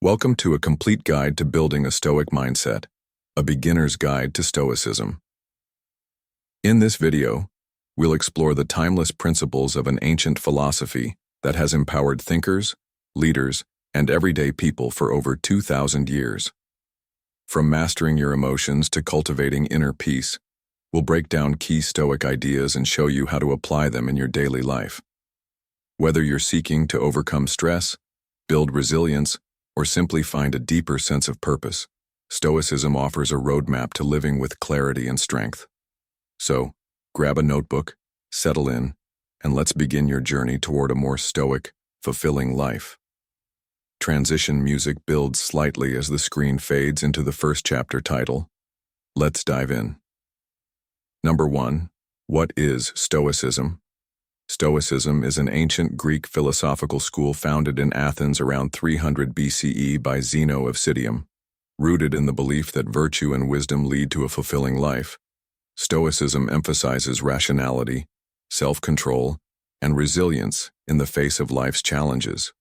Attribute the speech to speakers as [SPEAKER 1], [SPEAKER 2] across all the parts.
[SPEAKER 1] Welcome to a complete guide to building a Stoic mindset, a beginner's guide to Stoicism. In this video, we'll explore the timeless principles of an ancient philosophy that has empowered thinkers, leaders, and everyday people for over 2,000 years. From mastering your emotions to cultivating inner peace, we'll break down key Stoic ideas and show you how to apply them in your daily life. Whether you're seeking to overcome stress, build resilience, or simply find a deeper sense of purpose, Stoicism offers a roadmap to living with clarity and strength. So, grab a notebook, settle in, and let's begin your journey toward a more stoic, fulfilling life. Transition music builds slightly as the screen fades into the first chapter title. Let's dive in. Number 1. What is Stoicism? Stoicism is an ancient Greek philosophical school founded in Athens around 300 BCE by Zeno of Citium. Rooted in the belief that virtue and wisdom lead to a fulfilling life, Stoicism emphasizes rationality, self-control, and resilience in the face of life's challenges.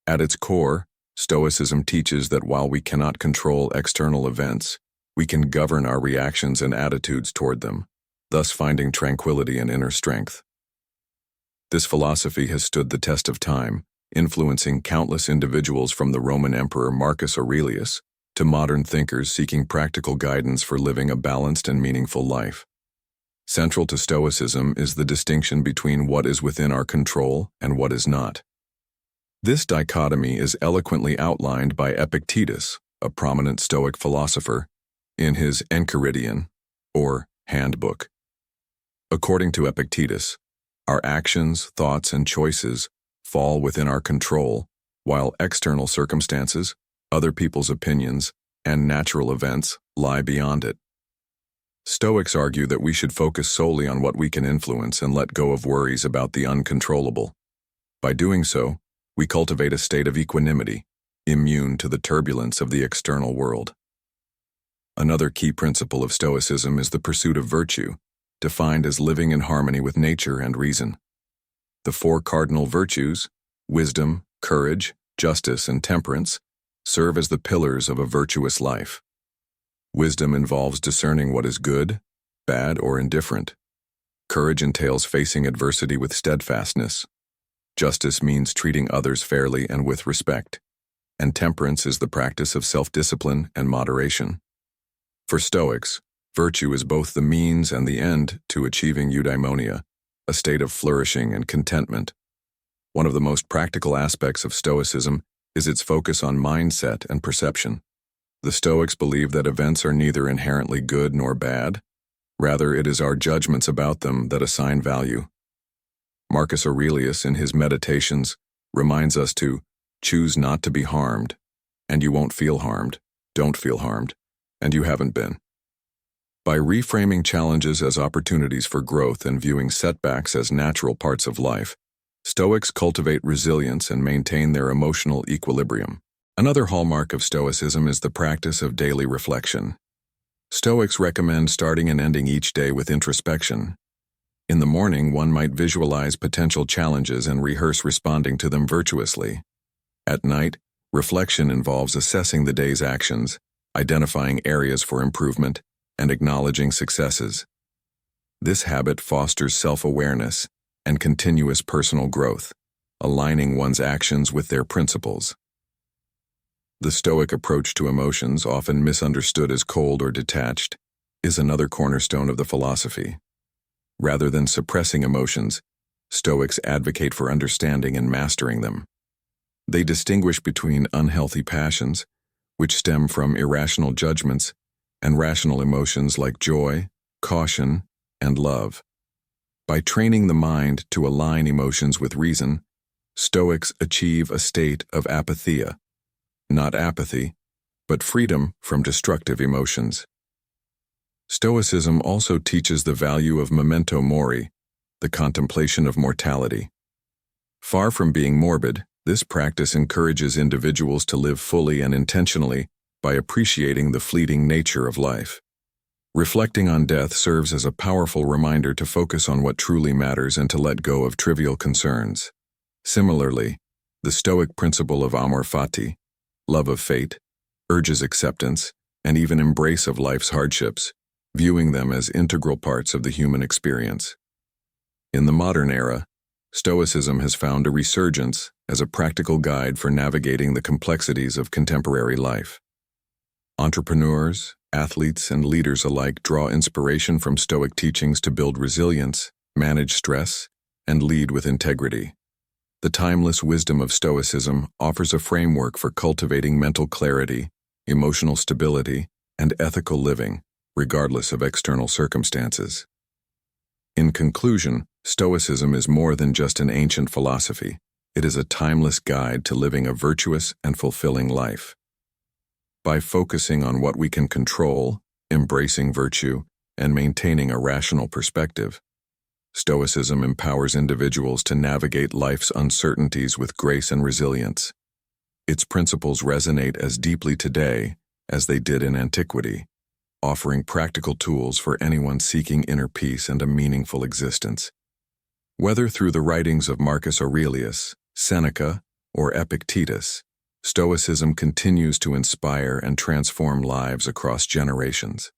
[SPEAKER 1] At its core, Stoicism teaches that while we cannot control external events, we can govern our reactions and attitudes toward them, thus finding tranquility and inner strength. This philosophy has stood the test of time, influencing countless individuals from the Roman Emperor Marcus Aurelius to modern thinkers seeking practical guidance for living a balanced and meaningful life. Central to Stoicism is the distinction between what is within our control and what is not. This dichotomy is eloquently outlined by Epictetus, a prominent Stoic philosopher, in his Enchiridion, or Handbook. According to Epictetus, our actions, thoughts, and choices fall within our control, while external circumstances, other people's opinions, and natural events lie beyond it. Stoics argue that we should focus solely on what we can influence and let go of worries about the uncontrollable. By doing so, we cultivate a state of equanimity, immune to the turbulence of the external world. Another key principle of Stoicism is the pursuit of virtue, defined as living in harmony with nature and reason. The four cardinal virtues, wisdom, courage, justice, and temperance, serve as the pillars of a virtuous life. Wisdom involves discerning what is good, bad, or indifferent. Courage entails facing adversity with steadfastness. Justice means treating others fairly and with respect. And temperance is the practice of self-discipline and moderation. For Stoics, virtue is both the means and the end to achieving eudaimonia, a state of flourishing and contentment. One of the most practical aspects of Stoicism is its focus on mindset and perception. The Stoics believe that events are neither inherently good nor bad. Rather, it is our judgments about them that assign value. Marcus Aurelius, in his Meditations, reminds us to choose not to be harmed, and you won't feel harmed, don't feel harmed, and you haven't been. By reframing challenges as opportunities for growth and viewing setbacks as natural parts of life, Stoics cultivate resilience and maintain their emotional equilibrium. Another hallmark of Stoicism is the practice of daily reflection. Stoics recommend starting and ending each day with introspection. In the morning, one might visualize potential challenges and rehearse responding to them virtuously. At night, reflection involves assessing the day's actions, identifying areas for improvement, and acknowledging successes. This habit fosters self-awareness and continuous personal growth, aligning one's actions with their principles. The Stoic approach to emotions, often misunderstood as cold or detached, is another cornerstone of the philosophy. Rather than suppressing emotions, Stoics advocate for understanding and mastering them. They distinguish between unhealthy passions, which stem from irrational judgments, and rational emotions like joy, caution, and love. By training the mind to align emotions with reason, Stoics achieve a state of apatheia, not apathy, but freedom from destructive emotions. Stoicism also teaches the value of memento mori, the contemplation of mortality. Far from being morbid, this practice encourages individuals to live fully and intentionally by appreciating the fleeting nature of life. Reflecting on death serves as a powerful reminder to focus on what truly matters and to let go of trivial concerns. Similarly, the Stoic principle of amor fati, love of fate, urges acceptance, and even embrace of life's hardships, viewing them as integral parts of the human experience. In the modern era, Stoicism has found a resurgence as a practical guide for navigating the complexities of contemporary life. Entrepreneurs, athletes, and leaders alike draw inspiration from Stoic teachings to build resilience, manage stress, and lead with integrity. The timeless wisdom of Stoicism offers a framework for cultivating mental clarity, emotional stability, and ethical living, regardless of external circumstances. In conclusion, Stoicism is more than just an ancient philosophy. It is a timeless guide to living a virtuous and fulfilling life. By focusing on what we can control, embracing virtue, and maintaining a rational perspective, Stoicism empowers individuals to navigate life's uncertainties with grace and resilience. Its principles resonate as deeply today as they did in antiquity, offering practical tools for anyone seeking inner peace and a meaningful existence. Whether through the writings of Marcus Aurelius, Seneca, or Epictetus, Stoicism continues to inspire and transform lives across generations.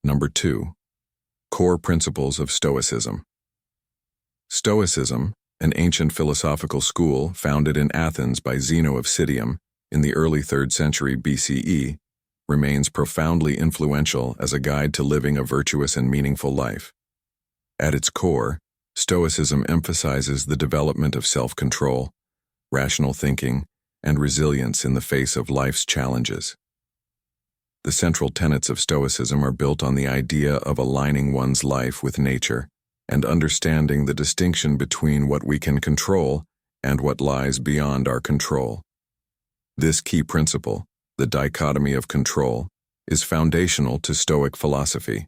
[SPEAKER 1] Number 2. Core principles of Stoicism. Stoicism, an ancient philosophical school founded in Athens by Zeno of Citium in the early 3rd century BCE, remains profoundly influential as a guide to living a virtuous and meaningful life. At its core, Stoicism emphasizes the development of self-control, rational thinking, and resilience in the face of life's challenges. The central tenets of Stoicism are built on the idea of aligning one's life with nature and understanding the distinction between what we can control and what lies beyond our control. This key principle, the dichotomy of control, is foundational to Stoic philosophy.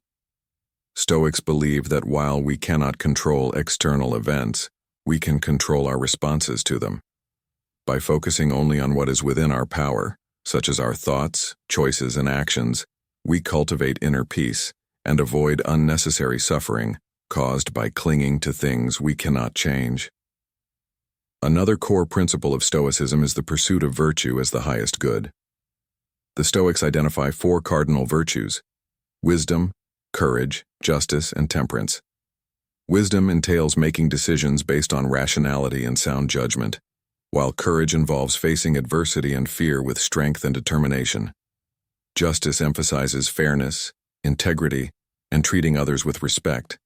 [SPEAKER 1] Stoics believe that while we cannot control external events, we can control our responses to them. By focusing only on what is within our power, such as our thoughts, choices, and actions, we cultivate inner peace and avoid unnecessary suffering caused by clinging to things we cannot change. Another core principle of Stoicism is the pursuit of virtue as the highest good. The Stoics identify 4 cardinal virtues: wisdom, courage, justice, and temperance. Wisdom entails making decisions based on rationality and sound judgment, while courage involves facing adversity and fear with strength and determination. Justice emphasizes fairness, integrity, and treating others with respect,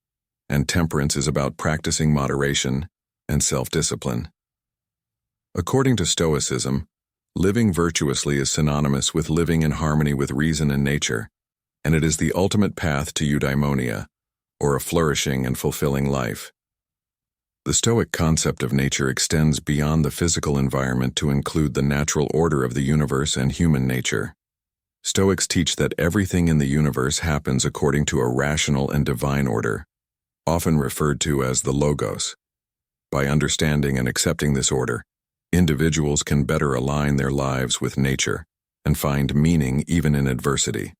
[SPEAKER 1] and temperance is about practicing moderation and self-discipline. According to Stoicism, living virtuously is synonymous with living in harmony with reason and nature, and it is the ultimate path to eudaimonia, or a flourishing and fulfilling life. The Stoic concept of nature extends beyond the physical environment to include the natural order of the universe and human nature. Stoics teach that everything in the universe happens according to a rational and divine order, often referred to as the logos. By understanding and accepting this order, individuals can better align their lives with nature and find meaning even in adversity.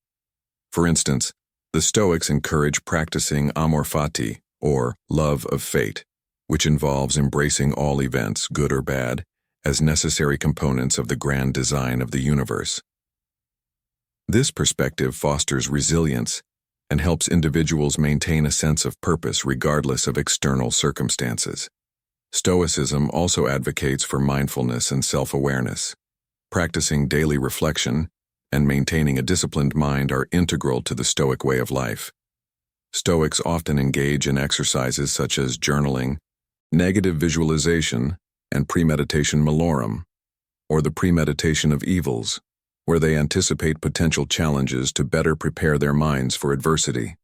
[SPEAKER 1] For instance, the Stoics encourage practicing amor fati, or love of fate, which involves embracing all events, good or bad, as necessary components of the grand design of the universe. This perspective fosters resilience and helps individuals maintain a sense of purpose regardless of external circumstances. Stoicism also advocates for mindfulness and self-awareness. Practicing daily reflection and maintaining a disciplined mind are integral to the Stoic way of life. Stoics often engage in exercises such as journaling, negative visualization, and premeditation malorum, or the premeditation of evils, where they anticipate potential challenges to better prepare their minds for adversity.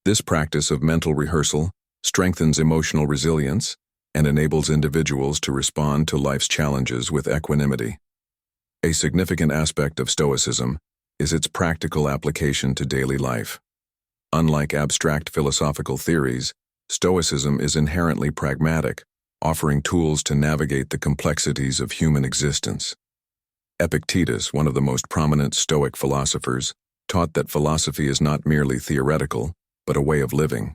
[SPEAKER 1] This practice of mental rehearsal strengthens emotional resilience and enables individuals to respond to life's challenges with equanimity. A significant aspect of Stoicism is its practical application to daily life. Unlike abstract philosophical theories, Stoicism is inherently pragmatic, offering tools to navigate the complexities of human existence. Epictetus, one of the most prominent Stoic philosophers, taught that philosophy is not merely theoretical, but a way of living.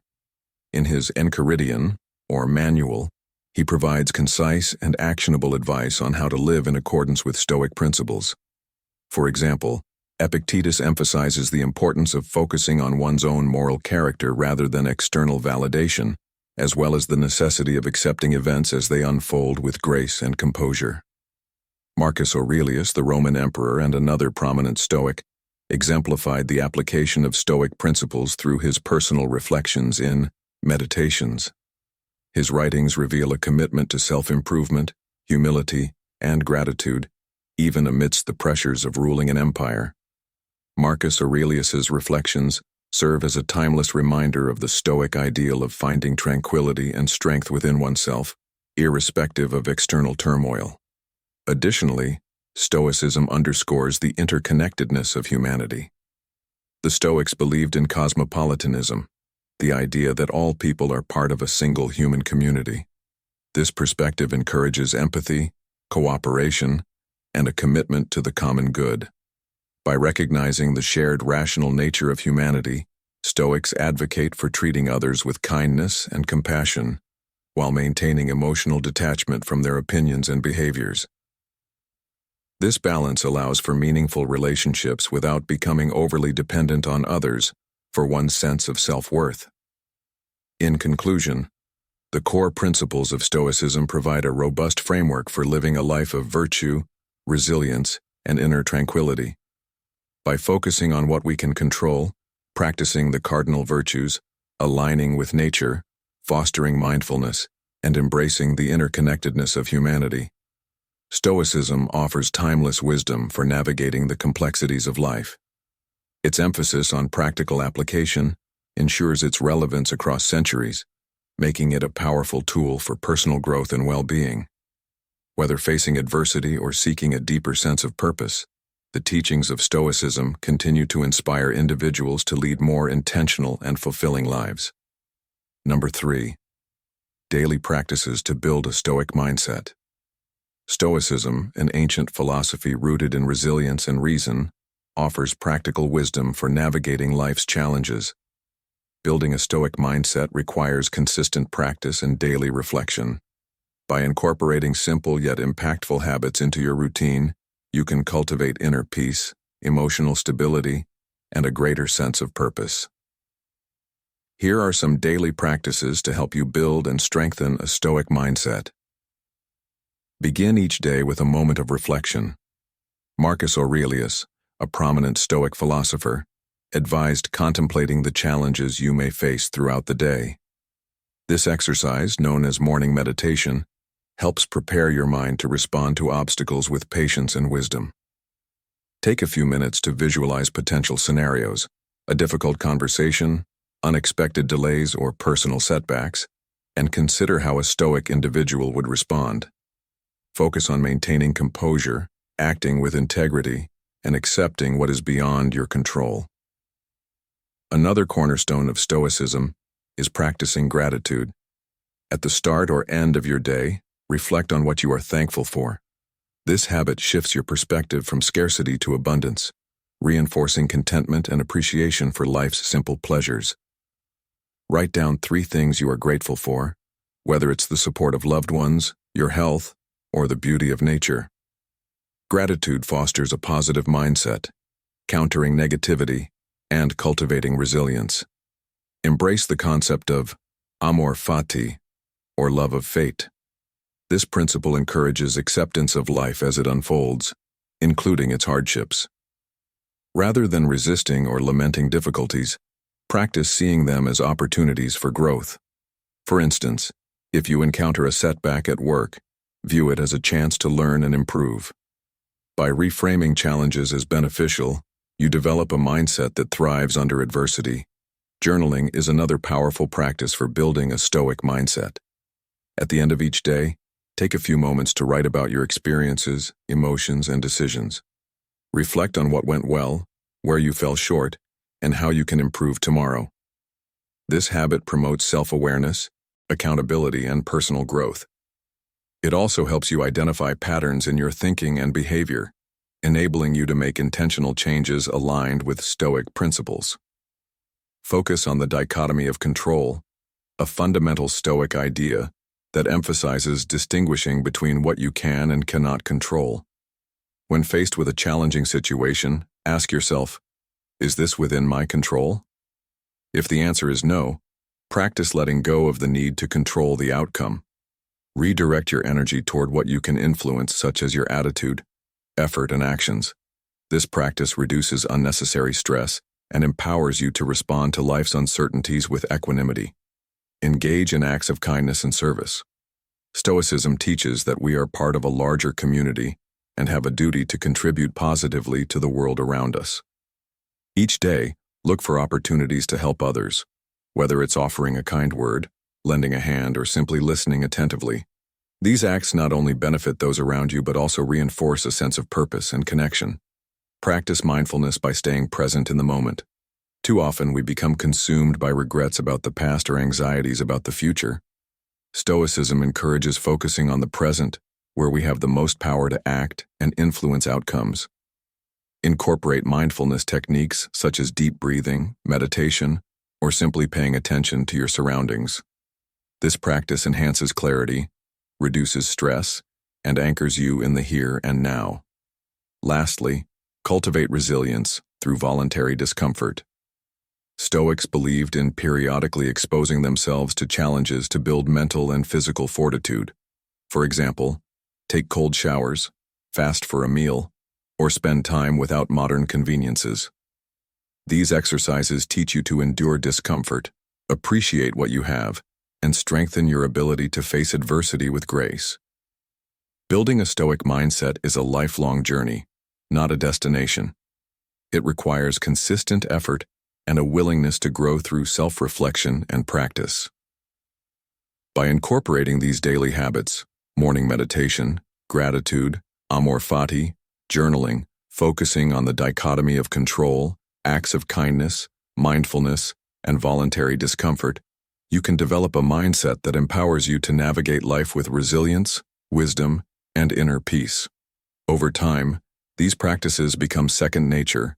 [SPEAKER 1] In his Enchiridion, or manual, He provides concise and actionable advice on how to live in accordance with Stoic principles. For example, Epictetus emphasizes the importance of focusing on one's own moral character rather than external validation, as well as the necessity of accepting events as they unfold with grace and composure. Marcus Aurelius, the Roman emperor and another prominent Stoic, exemplified the application of Stoic principles through his personal reflections in Meditations. His writings reveal a commitment to self-improvement, humility, and gratitude, even amidst the pressures of ruling an empire. Marcus Aurelius's reflections serve as a timeless reminder of the Stoic ideal of finding tranquility and strength within oneself, irrespective of external turmoil. Additionally, Stoicism underscores the interconnectedness of humanity. The Stoics believed in cosmopolitanism, the idea that all people are part of a single human community. This perspective encourages empathy, cooperation, and a commitment to the common good. By recognizing the shared rational nature of humanity, Stoics advocate for treating others with kindness and compassion, while maintaining emotional detachment from their opinions and behaviors. This balance allows for meaningful relationships without becoming overly dependent on others for one's sense of self-worth. In conclusion, the core principles of Stoicism provide a robust framework for living a life of virtue, resilience, and inner tranquility. By focusing on what we can control, practicing the cardinal virtues, aligning with nature, fostering mindfulness, and embracing the interconnectedness of humanity, Stoicism offers timeless wisdom for navigating the complexities of life. Its emphasis on practical application ensures its relevance across centuries, making it a powerful tool for personal growth and well-being. Whether facing adversity or seeking a deeper sense of purpose, the teachings of Stoicism continue to inspire individuals to lead more intentional and fulfilling lives. Number 3. Daily practices to build a Stoic mindset. Stoicism, an ancient philosophy rooted in resilience and reason, offers practical wisdom for navigating life's challenges. Building a Stoic mindset requires consistent practice and daily reflection. By incorporating simple yet impactful habits into your routine, you can cultivate inner peace, emotional stability, and a greater sense of purpose. Here are some daily practices to help you build and strengthen a Stoic mindset. Begin each day with a moment of reflection. Marcus Aurelius, a prominent Stoic philosopher, advised contemplating the challenges you may face throughout the day. This exercise, known as morning meditation, helps prepare your mind to respond to obstacles with patience and wisdom. Take a few minutes to visualize potential scenarios, a difficult conversation, unexpected delays, or personal setbacks, and consider how a Stoic individual would respond. Focus on maintaining composure, acting with integrity, and accepting what is beyond your control. Another cornerstone of Stoicism is practicing gratitude. At the start or end of your day, reflect on what you are thankful for. This habit shifts your perspective from scarcity to abundance, reinforcing contentment and appreciation for life's simple pleasures. Write down 3 things you are grateful for, whether it's the support of loved ones, your health, or the beauty of nature. Gratitude fosters a positive mindset, countering negativity and cultivating resilience. Embrace the concept of amor fati, or love of fate. This principle encourages acceptance of life as it unfolds, including its hardships. Rather than resisting or lamenting difficulties, practice seeing them as opportunities for growth. For instance, if you encounter a setback at work, view it as a chance to learn and improve. By reframing challenges as beneficial, you develop a mindset that thrives under adversity. Journaling is another powerful practice for building a Stoic mindset. At the end of each day, take a few moments to write about your experiences, emotions, and decisions. Reflect on what went well, where you fell short, and how you can improve tomorrow. This habit promotes self-awareness, accountability, and personal growth. It also helps you identify patterns in your thinking and behavior, enabling you to make intentional changes aligned with Stoic principles. Focus on the dichotomy of control, a fundamental Stoic idea that emphasizes distinguishing between what you can and cannot control. When faced with a challenging situation, ask yourself, is this within my control? If the answer is no, practice letting go of the need to control the outcome. Redirect your energy toward what you can influence, such as your attitude, effort, and actions. This practice reduces unnecessary stress and empowers you to respond to life's uncertainties with equanimity. Engage in acts of kindness and service. Stoicism teaches that we are part of a larger community and have a duty to contribute positively to the world around us. Each day, look for opportunities to help others, whether it's offering a kind word, lending a hand, or simply listening attentively. These acts not only benefit those around you but also reinforce a sense of purpose and connection. Practice mindfulness by staying present in the moment. Too often we become consumed by regrets about the past or anxieties about the future. Stoicism encourages focusing on the present, where we have the most power to act and influence outcomes. Incorporate mindfulness techniques such as deep breathing, meditation, or simply paying attention to your surroundings. This practice enhances clarity, reduces stress, and anchors you in the here and now. Lastly, cultivate resilience through voluntary discomfort. Stoics believed in periodically exposing themselves to challenges to build mental and physical fortitude. For example, take cold showers, fast for a meal, or spend time without modern conveniences. These exercises teach you to endure discomfort, appreciate what you have, and strengthen your ability to face adversity with grace. Building a Stoic mindset is a lifelong journey, not a destination. It requires consistent effort and a willingness to grow through self-reflection and practice. By incorporating these daily habits, morning meditation, gratitude, amor fati, journaling, focusing on the dichotomy of control, acts of kindness, mindfulness, and voluntary discomfort, you can develop a mindset that empowers you to navigate life with resilience, wisdom, and inner peace. Over time, these practices become second nature,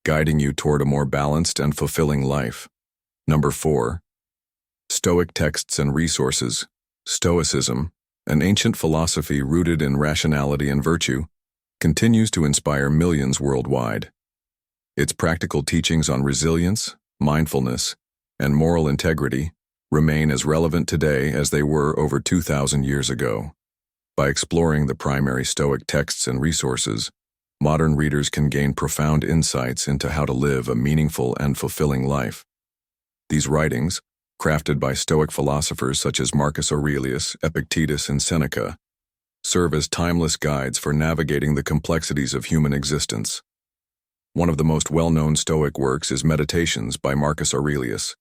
[SPEAKER 1] guiding you toward a more balanced and fulfilling life. Number 4. Stoic texts and resources. Stoicism, an ancient philosophy rooted in rationality and virtue, continues to inspire millions worldwide. Its practical teachings on resilience, mindfulness, and moral integrity remain as relevant today as they were over 2,000 years ago. By exploring the primary Stoic texts and resources, modern readers can gain profound insights into how to live a meaningful and fulfilling life. These writings, crafted by Stoic philosophers such as Marcus Aurelius, Epictetus, and Seneca, serve as timeless guides for navigating the complexities of human existence. One of the most well-known Stoic works is Meditations by Marcus Aurelius.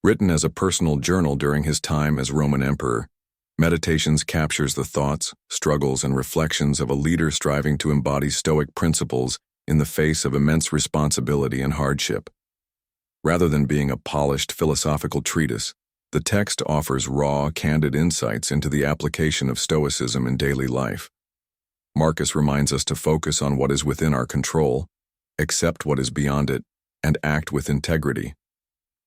[SPEAKER 1] Written as a personal journal during his time as Roman emperor, Meditations captures the thoughts, struggles, and reflections of a leader striving to embody Stoic principles in the face of immense responsibility and hardship. Rather than being a polished philosophical treatise, the text offers raw, candid insights into the application of Stoicism in daily life. Marcus reminds us to focus on what is within our control, accept what is beyond it, and act with integrity.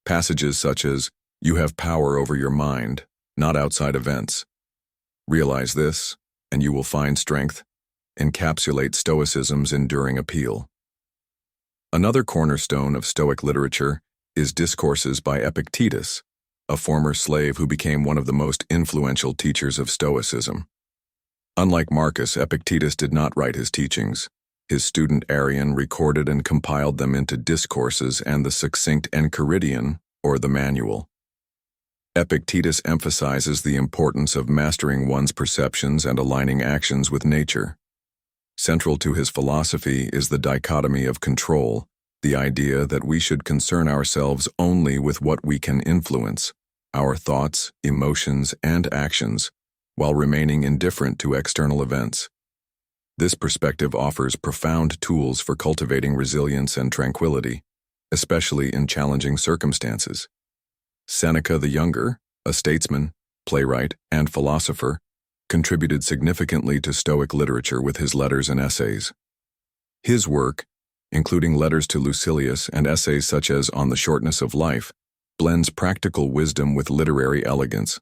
[SPEAKER 1] Passages such as, "You have power over your mind, not outside events. Realize this, and you will find strength," encapsulate Stoicism's enduring appeal. Another cornerstone of Stoic literature is Discourses by Epictetus, a former slave who became one of the most influential teachers of Stoicism. Unlike Marcus, Epictetus did not write his teachings. His student Arrian recorded and compiled them into discourses and the succinct Enchiridion, or the manual. Epictetus emphasizes the importance of mastering one's perceptions and aligning actions with nature. Central to his philosophy is the dichotomy of control, the idea that we should concern ourselves only with what we can influence, our thoughts, emotions, and actions, while remaining indifferent to external events. This perspective offers profound tools for cultivating resilience and tranquility, especially in challenging circumstances. Seneca the Younger, a statesman, playwright, and philosopher, contributed significantly to Stoic literature with his letters and essays. His work, including letters to Lucilius and essays such as On the Shortness of Life, blends practical wisdom with literary elegance.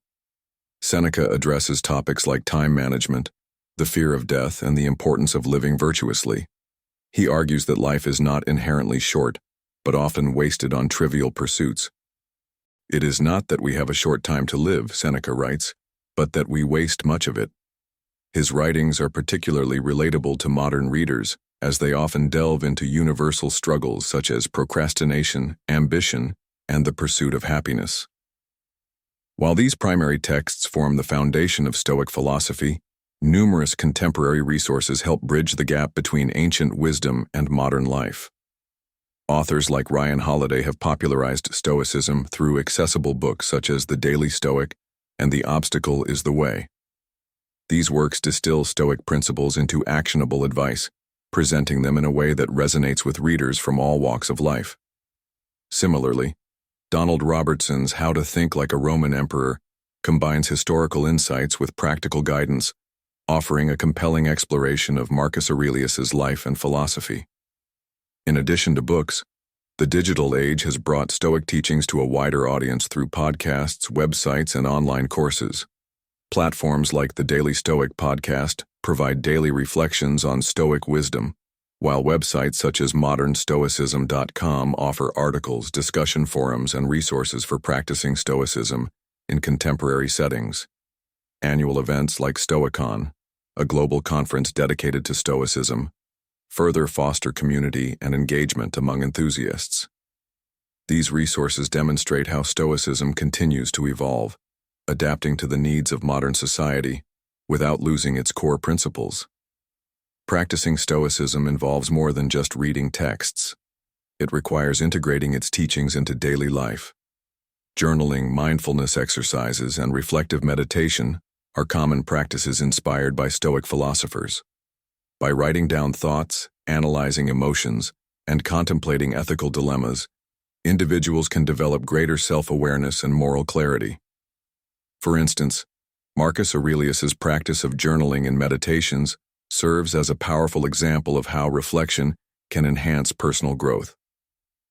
[SPEAKER 1] Seneca addresses topics like time management, the fear of death, and the importance of living virtuously. He argues that life is not inherently short, but often wasted on trivial pursuits. It is not that we have a short time to live, Seneca writes, but that we waste much of it. His writings are particularly relatable to modern readers, as they often delve into universal struggles such as procrastination, ambition, and the pursuit of happiness. While these primary texts form the foundation of Stoic philosophy, numerous contemporary resources help bridge the gap between ancient wisdom and modern life. Authors like Ryan Holiday have popularized Stoicism through accessible books such as The Daily Stoic and The Obstacle is the Way. These works distill Stoic principles into actionable advice, presenting them in a way that resonates with readers from all walks of life. Similarly, Donald Robertson's How to Think Like a Roman Emperor combines historical insights with practical guidance, offering a compelling exploration of Marcus Aurelius's life and philosophy. In addition to books, the digital age has brought Stoic teachings to a wider audience through podcasts, websites, and online courses. Platforms like the Daily Stoic podcast provide daily reflections on Stoic wisdom, while websites such as modernstoicism.com offer articles, discussion forums, and resources for practicing Stoicism in contemporary settings. Annual events like Stoicon, a global conference dedicated to Stoicism, further foster community and engagement among enthusiasts. These resources demonstrate how Stoicism continues to evolve, adapting to the needs of modern society without losing its core principles. Practicing Stoicism involves more than just reading texts. It requires integrating its teachings into daily life. Journaling, mindfulness exercises, and reflective meditation are common practices inspired by Stoic philosophers. By writing down thoughts, analyzing emotions, and contemplating ethical dilemmas, individuals can develop greater self-awareness and moral clarity. For instance, Marcus Aurelius's practice of journaling and meditations serves as a powerful example of how reflection can enhance personal growth.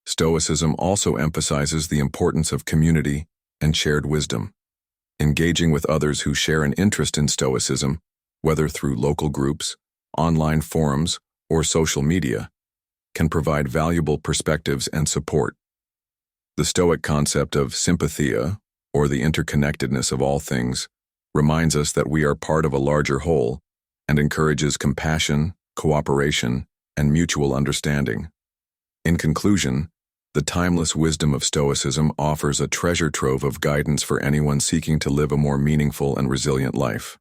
[SPEAKER 1] Stoicism also emphasizes the importance of community and shared wisdom. Engaging with others who share an interest in Stoicism, whether through local groups, online forums, or social media, can provide valuable perspectives and support. The Stoic concept of sympathia, or the interconnectedness of all things, reminds us that we are part of a larger whole and encourages compassion, cooperation, and mutual understanding. In conclusion, the timeless wisdom of Stoicism offers a treasure trove of guidance for anyone seeking to live a more meaningful and resilient life.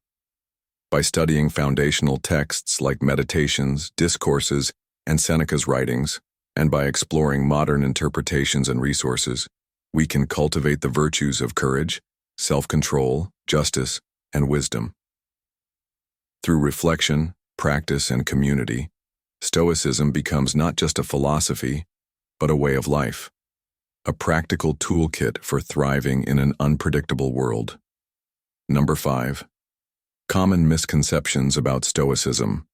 [SPEAKER 1] By studying foundational texts like Meditations, Discourses, and Seneca's writings, and by exploring modern interpretations and resources, we can cultivate the virtues of courage, self-control, justice, and wisdom. Through reflection, practice, and community, Stoicism becomes not just a philosophy, but a way of life, a practical toolkit for thriving in an unpredictable world. Number 5. Common misconceptions about Stoicism.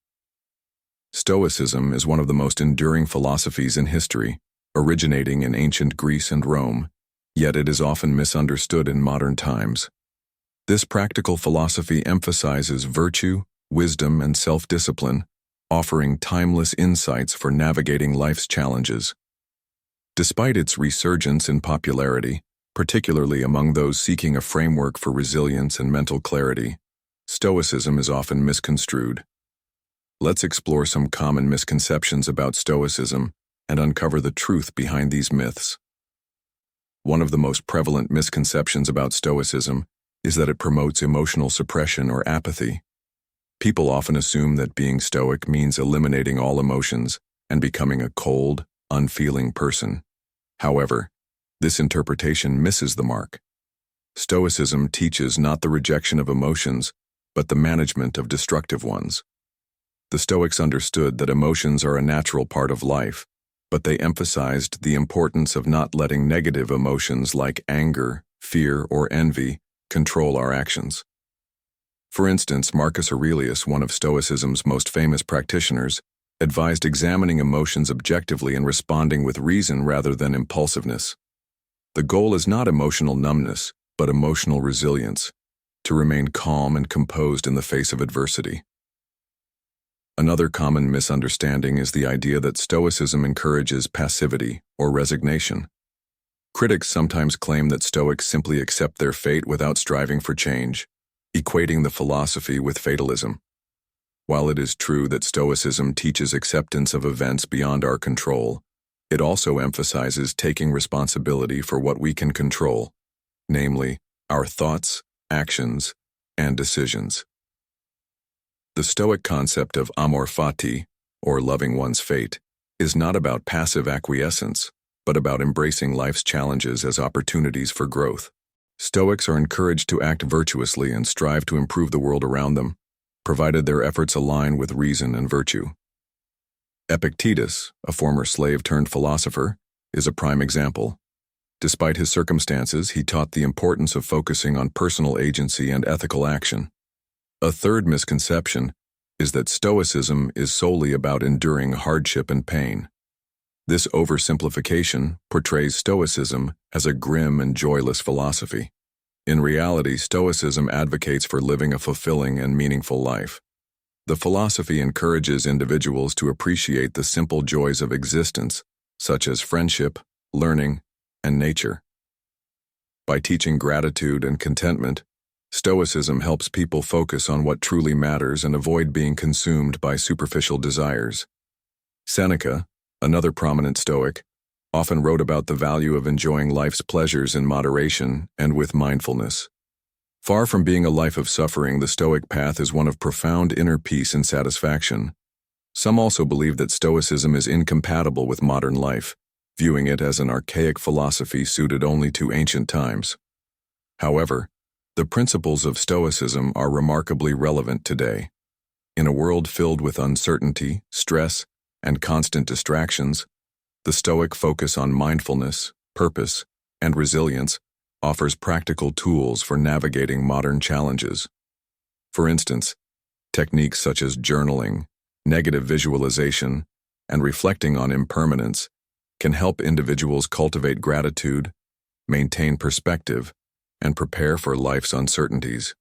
[SPEAKER 1] Stoicism is one of the most enduring philosophies in history, originating in ancient Greece and Rome, yet it is often misunderstood in modern times. This practical philosophy emphasizes virtue, wisdom, and self-discipline, offering timeless insights for navigating life's challenges. Despite its resurgence in popularity, particularly among those seeking a framework for resilience and mental clarity, Stoicism is often misconstrued. Let's explore some common misconceptions about Stoicism and uncover the truth behind these myths. One of the most prevalent misconceptions about Stoicism is that it promotes emotional suppression or apathy. People often assume that being Stoic means eliminating all emotions and becoming a cold, unfeeling person. However, this interpretation misses the mark. Stoicism teaches not the rejection of emotions, but the management of destructive ones. The Stoics understood that emotions are a natural part of life, but they emphasized the importance of not letting negative emotions like anger, fear, or envy control our actions. For instance, Marcus Aurelius, one of Stoicism's most famous practitioners, advised examining emotions objectively and responding with reason rather than impulsiveness. The goal is not emotional numbness, but emotional resilience, to remain calm and composed in the face of adversity. Another common misunderstanding is the idea that Stoicism encourages passivity or resignation. Critics sometimes claim that Stoics simply accept their fate without striving for change, equating the philosophy with fatalism. While it is true that Stoicism teaches acceptance of events beyond our control, it also emphasizes taking responsibility for what we can control, namely, our thoughts, actions, and decisions. The Stoic concept of amor fati, or loving one's fate, is not about passive acquiescence, but about embracing life's challenges as opportunities for growth. Stoics are encouraged to act virtuously and strive to improve the world around them, provided their efforts align with reason and virtue. Epictetus, a former slave-turned-philosopher, is a prime example. Despite his circumstances, he taught the importance of focusing on personal agency and ethical action. A third misconception is that Stoicism is solely about enduring hardship and pain. This oversimplification portrays Stoicism as a grim and joyless philosophy. In reality, Stoicism advocates for living a fulfilling and meaningful life. The philosophy encourages individuals to appreciate the simple joys of existence, such as friendship, learning, and nature. By teaching gratitude and contentment, Stoicism helps people focus on what truly matters and avoid being consumed by superficial desires. Seneca, another prominent Stoic, often wrote about the value of enjoying life's pleasures in moderation and with mindfulness. Far from being a life of suffering, the Stoic path is one of profound inner peace and satisfaction. Some also believe that Stoicism is incompatible with modern life, viewing it as an archaic philosophy suited only to ancient times. However, the principles of Stoicism are remarkably relevant today. In a world filled with uncertainty, stress, and constant distractions, the Stoic focus on mindfulness, purpose, and resilience offers practical tools for navigating modern challenges. For instance, techniques such as journaling, negative visualization, and reflecting on impermanence can help individuals cultivate gratitude, maintain perspective, and prepare for life's uncertainties.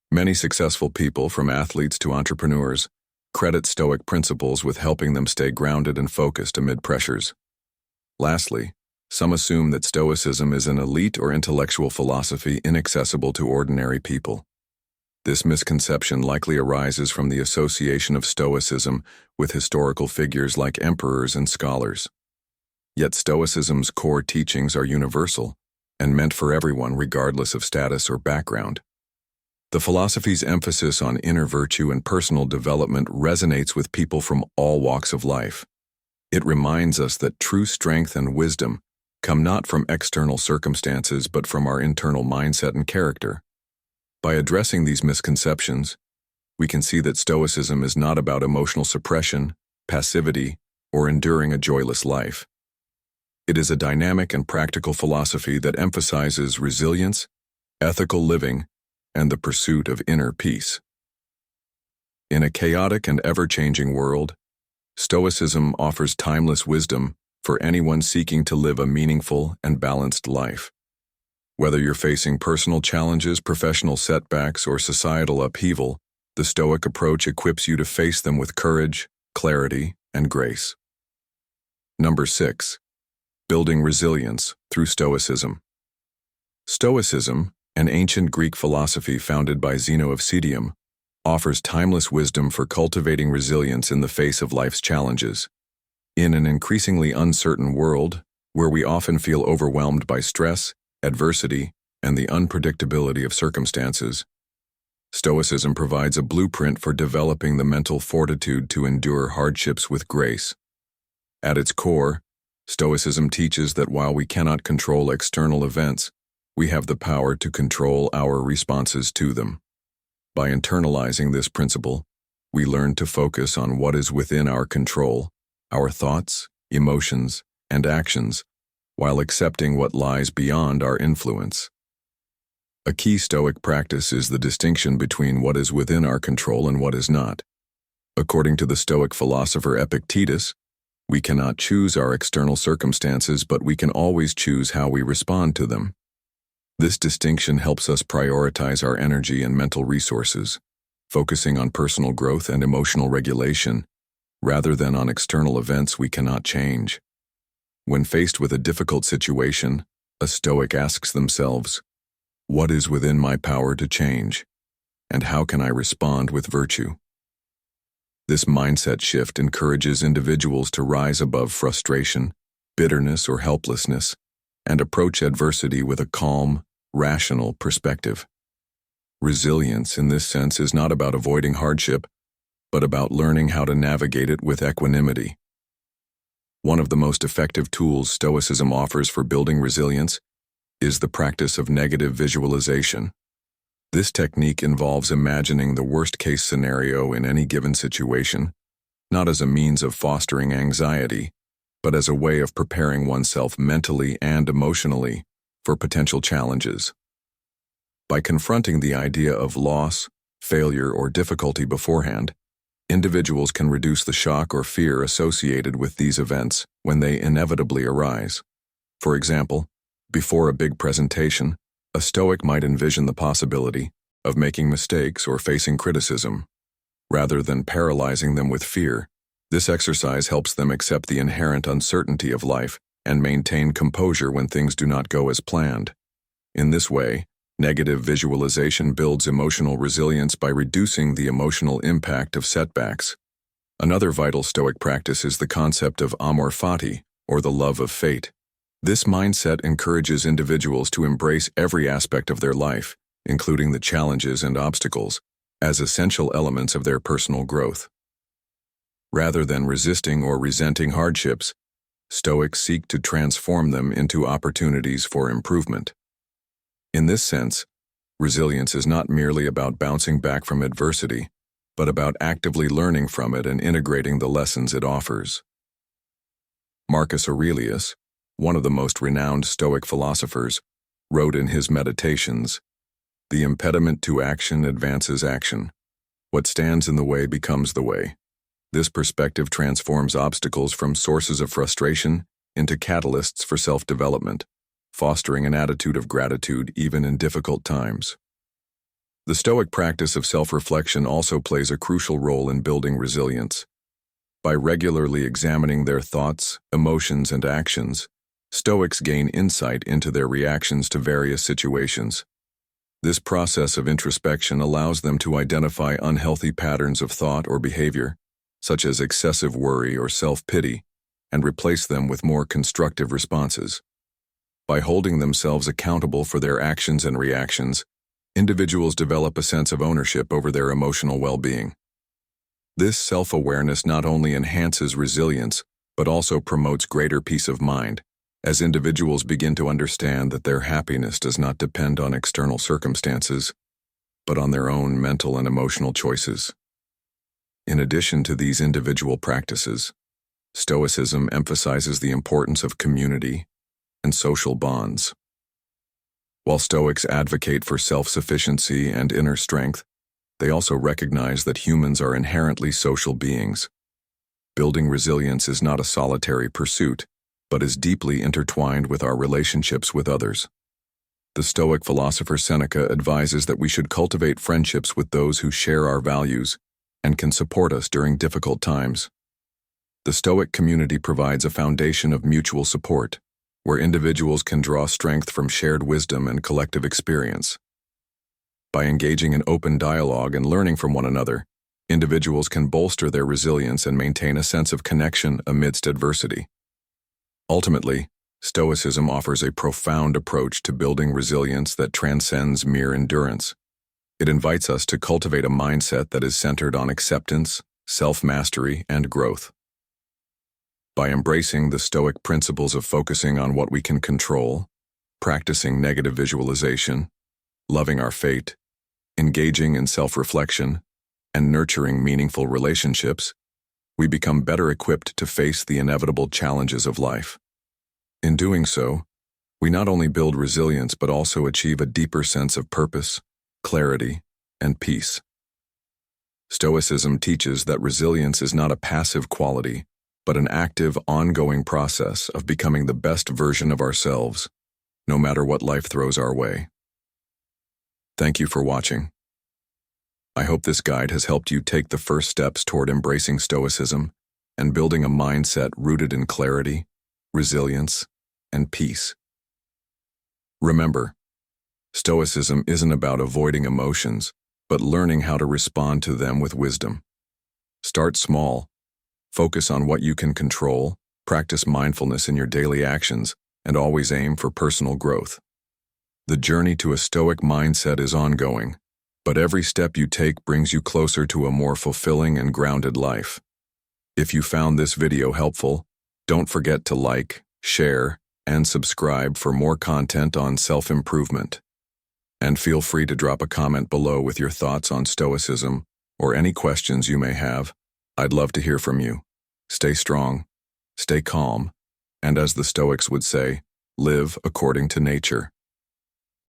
[SPEAKER 1] Many successful people, from athletes to entrepreneurs, credit Stoic principles with helping them stay grounded and focused amid pressures. Lastly, some assume that Stoicism is an elite or intellectual philosophy inaccessible to ordinary people. This misconception likely arises from the association of Stoicism with historical figures like emperors and scholars. Yet Stoicism's core teachings are universal and meant for everyone regardless of status or background. The philosophy's emphasis on inner virtue and personal development resonates with people from all walks of life. It reminds us that true strength and wisdom come not from external circumstances but from our internal mindset and character. By addressing these misconceptions, we can see that Stoicism is not about emotional suppression, passivity, or enduring a joyless life. It is a dynamic and practical philosophy that emphasizes resilience, ethical living, and the pursuit of inner peace. In a chaotic and ever-changing world, Stoicism offers timeless wisdom for anyone seeking to live a meaningful and balanced life. Whether you're facing personal challenges, professional setbacks, or societal upheaval, the Stoic approach equips you to face them with courage, clarity, and grace. Number 6. Building resilience through Stoicism. Stoicism, an ancient Greek philosophy founded by Zeno of Citium, offers timeless wisdom for cultivating resilience in the face of life's challenges. In an increasingly uncertain world, where we often feel overwhelmed by stress, adversity, and the unpredictability of circumstances, Stoicism provides a blueprint for developing the mental fortitude to endure hardships with grace. At its core, Stoicism teaches that while we cannot control external events, we have the power to control our responses to them. By internalizing this principle, we learn to focus on what is within our control, our thoughts, emotions, and actions, while accepting what lies beyond our influence. A key Stoic practice is the distinction between what is within our control and what is not. According to the Stoic philosopher Epictetus, we cannot choose our external circumstances, but we can always choose how we respond to them. This distinction helps us prioritize our energy and mental resources, focusing on personal growth and emotional regulation, rather than on external events we cannot change. When faced with a difficult situation, a Stoic asks themselves, "What is within my power to change? And how can I respond with virtue?" This mindset shift encourages individuals to rise above frustration, bitterness, or helplessness, and approach adversity with a calm, rational perspective. Resilience, in this sense, is not about avoiding hardship, but about learning how to navigate it with equanimity. One of the most effective tools Stoicism offers for building resilience is the practice of negative visualization. This technique involves imagining the worst-case scenario in any given situation, not as a means of fostering anxiety, but as a way of preparing oneself mentally and emotionally for potential challenges. By confronting the idea of loss, failure, or difficulty beforehand, individuals can reduce the shock or fear associated with these events when they inevitably arise. For example, before a big presentation, a Stoic might envision the possibility of making mistakes or facing criticism. Rather than paralyzing them with fear, this exercise helps them accept the inherent uncertainty of life and maintain composure when things do not go as planned. In this way, negative visualization builds emotional resilience by reducing the emotional impact of setbacks. Another vital Stoic practice is the concept of amor fati, or the love of fate. This mindset encourages individuals to embrace every aspect of their life, including the challenges and obstacles, as essential elements of their personal growth. Rather than resisting or resenting hardships, Stoics seek to transform them into opportunities for improvement. In this sense, resilience is not merely about bouncing back from adversity, but about actively learning from it and integrating the lessons it offers. Marcus Aurelius, one of the most renowned Stoic philosophers, wrote in his Meditations, "The impediment to action advances action. What stands in the way becomes the way." This perspective transforms obstacles from sources of frustration into catalysts for self-development, fostering an attitude of gratitude even in difficult times. The Stoic practice of self-reflection also plays a crucial role in building resilience. By regularly examining their thoughts, emotions, and actions, Stoics gain insight into their reactions to various situations. This process of introspection allows them to identify unhealthy patterns of thought or behavior, such as excessive worry or self-pity, and replace them with more constructive responses. By holding themselves accountable for their actions and reactions, individuals develop a sense of ownership over their emotional well-being. This self-awareness not only enhances resilience, but also promotes greater peace of mind, as individuals begin to understand that their happiness does not depend on external circumstances, but on their own mental and emotional choices. In addition to these individual practices, Stoicism emphasizes the importance of community and social bonds. While Stoics advocate for self-sufficiency and inner strength, they also recognize that humans are inherently social beings. Building resilience is not a solitary pursuit, but is deeply intertwined with our relationships with others. The Stoic philosopher Seneca advises that we should cultivate friendships with those who share our values and can support us during difficult times. The Stoic community provides a foundation of mutual support, where individuals can draw strength from shared wisdom and collective experience. By engaging in open dialogue and learning from one another, individuals can bolster their resilience and maintain a sense of connection amidst adversity. Ultimately, Stoicism offers a profound approach to building resilience that transcends mere endurance. It invites us to cultivate a mindset that is centered on acceptance, self-mastery, and growth. By embracing the Stoic principles of focusing on what we can control, practicing negative visualization, loving our fate, engaging in self-reflection, and nurturing meaningful relationships, we become better equipped to face the inevitable challenges of life. In doing so, we not only build resilience but also achieve a deeper sense of purpose, clarity, and peace. Stoicism teaches that resilience is not a passive quality, but an active, ongoing process of becoming the best version of ourselves, no matter what life throws our way. Thank you for watching. I hope this guide has helped you take the first steps toward embracing Stoicism and building a mindset rooted in clarity, resilience, and peace. Remember, Stoicism isn't about avoiding emotions, but learning how to respond to them with wisdom. Start small, focus on what you can control, practice mindfulness in your daily actions, and always aim for personal growth. The journey to a Stoic mindset is ongoing, but every step you take brings you closer to a more fulfilling and grounded life. If you found this video helpful, don't forget to like, share, and subscribe for more content on self-improvement. And feel free to drop a comment below with your thoughts on Stoicism or any questions you may have. I'd love to hear from you. Stay strong, stay calm, and as the Stoics would say, live according to nature.